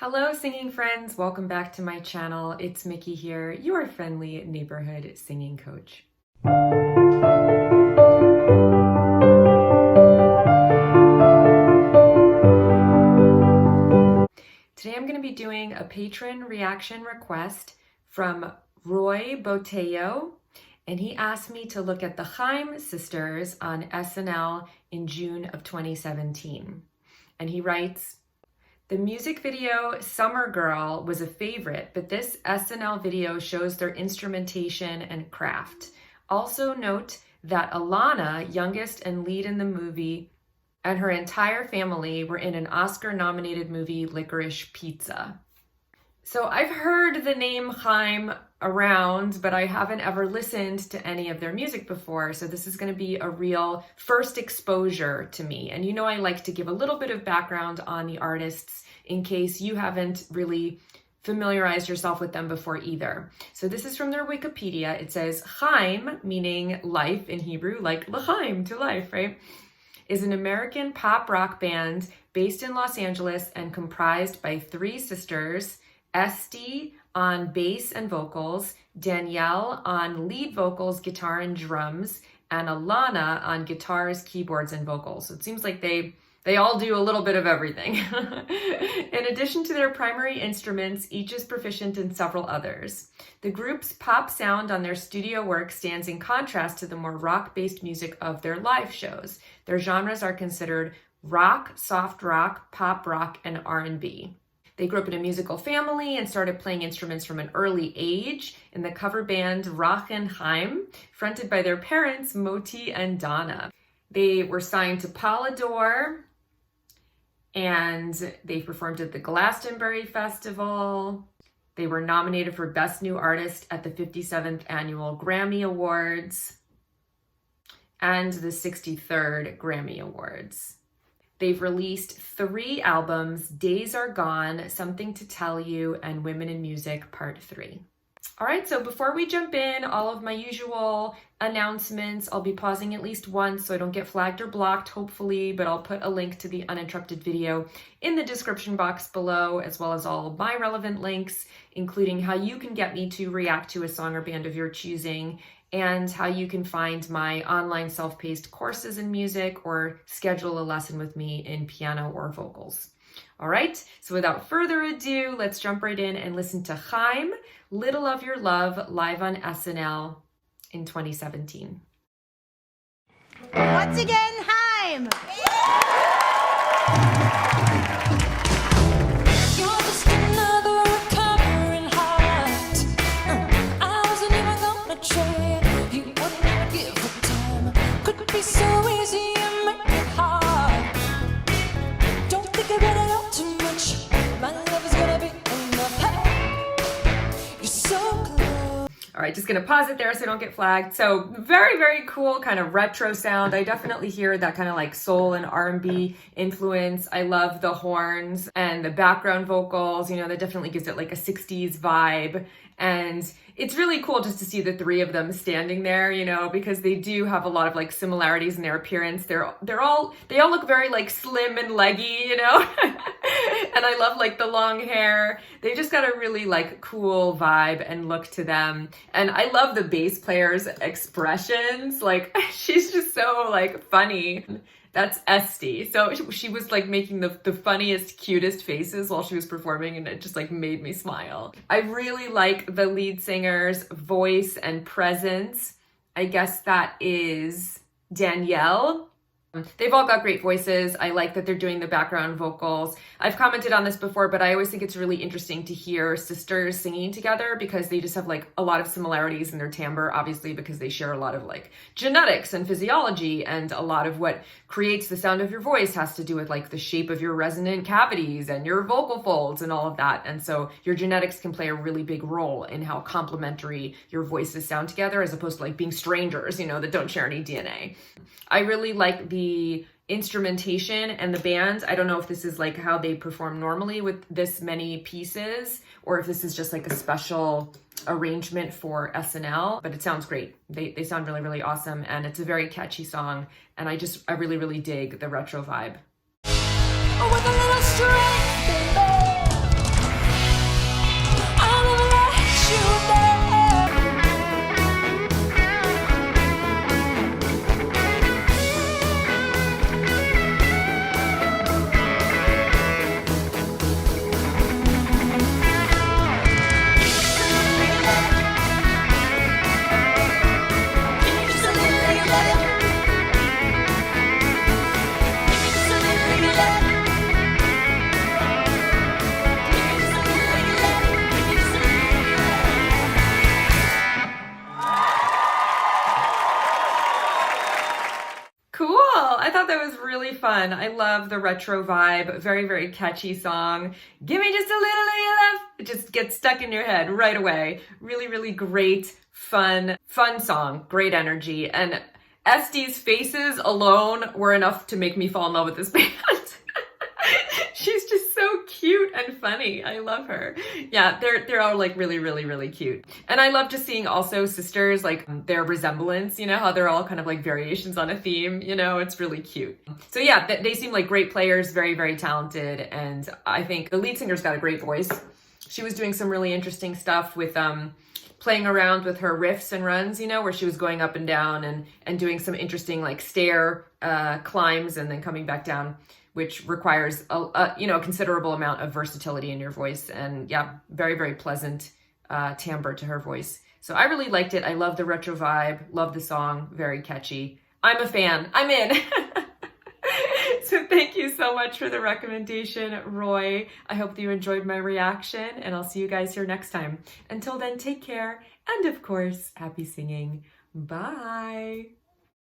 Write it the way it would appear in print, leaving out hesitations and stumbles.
Hello, singing friends. Welcome back to my channel. It's Mickey here, your friendly neighborhood singing coach. Today I'm going to be doing a patron reaction request from Roy Botello, and he asked me to look at the Haim sisters on SNL in June of 2017. And he writes, "The music video Summer Girl was a favorite, but this SNL video shows their instrumentation and craft. Also note that Alana, youngest and lead in the movie, and her entire family were in an Oscar-nominated movie, Licorice Pizza." So I've heard the name Haim around, but I haven't ever listened to any of their music before. So this is going to be a real first exposure to me. And you know, I like to give a little bit of background on the artists in case you haven't really familiarized yourself with them before either. So this is from their Wikipedia. It says Haim, meaning life in Hebrew, like l'chaim, to life, right? Is an American pop rock band based in Los Angeles and comprised by three sisters, Esty on bass and vocals, Danielle on lead vocals, guitar and drums, and Alana on guitars, keyboards, and vocals. So it seems like they all do a little bit of everything. In addition to their primary instruments, each is proficient in several others. The group's pop sound on their studio work stands in contrast to the more rock-based music of their live shows. Their genres are considered rock, soft rock, pop rock, and R&B. They grew up in a musical family and started playing instruments from an early age in the cover band Rachen Haim, fronted by their parents, Moti and Donna. They were signed to Polydor, and they performed at the Glastonbury Festival. They were nominated for Best New Artist at the 57th Annual Grammy Awards and the 63rd Grammy Awards. They've released 3 albums, Days Are Gone, Something to Tell You, and Women in Music Part 3. All right, so before we jump in, all of my usual announcements, I'll be pausing at least once so I don't get flagged or blocked, hopefully, but I'll put a link to the Uninterrupted video in the description box below, as well as all of my relevant links, including how you can get me to react to a song or band of your choosing, and how you can find my online self-paced courses in music or schedule a lesson with me in piano or vocals. All right, so without further ado, let's jump right in and listen to Haim, Little of Your Love, live on SNL in 2017. Once again, Haim! You're just another recovering heart. I wasn't even gonna try. You wouldn't even give it time. Could be so easy and make it hard. Don't think about it all too much. My love is gonna be enough. Hey, you're so close. All right, just gonna pause it there so I don't get flagged. So very, very cool kind of retro sound. I definitely hear that kind of like soul and R&B influence. I love the horns and the background vocals, you know, that definitely gives it like a 60s vibe. And it's really cool just to see the 3 of them standing there, you know, because they do have a lot of like similarities in their appearance. They all look very like slim and leggy, you know, and I love like the long hair. They just got a really like cool vibe and look to them. And I love the bass player's expressions. Like she's just so like funny. That's Esty. So she was like making the funniest, cutest faces while she was performing, and it just like made me smile. I really like the lead singer's voice and presence. I guess that is Danielle. They've all got great voices. I like that they're doing the background vocals. I've commented on this before, but I always think it's really interesting to hear sisters singing together because they just have like a lot of similarities in their timbre, obviously, because they share a lot of like genetics and physiology, and a lot of what creates the sound of your voice has to do with like the shape of your resonant cavities and your vocal folds and all of that. And so your genetics can play a really big role in how complementary your voices sound together, as opposed to like being strangers, you know, that don't share any DNA. I really like the instrumentation and the band. I don't know if this is like how they perform normally with this many pieces, or if this is just like a special arrangement for SNL, but it sounds great. They sound really, really awesome, and it's a very catchy song, and I really, really dig the retro vibe. With a little strength, baby. fun. I love the retro vibe. Very, very catchy song. Give me just a little of your love. It just gets stuck in your head right away. Really, really great, fun song. Great energy. And Estee's faces alone were enough to make me fall in love with this band. She's just so cute and funny. I love her. Yeah, they're all like really, really, really cute. And I love just seeing also sisters, like their resemblance, you know, how they're all kind of like variations on a theme, you know, it's really cute. So yeah, they seem like great players, very, very talented. And I think the lead singer's got a great voice. She was doing some really interesting stuff with playing around with her riffs and runs, you know, where she was going up and down and doing some interesting like stair climbs and then coming back down, which requires a considerable amount of versatility in your voice. And yeah, very, very pleasant timbre to her voice. So I really liked it. I love the retro vibe, love the song, very catchy. I'm a fan, I'm in. So thank you so much for the recommendation, Roy. I hope that you enjoyed my reaction, and I'll see you guys here next time. Until then, take care, and of course, happy singing. Bye.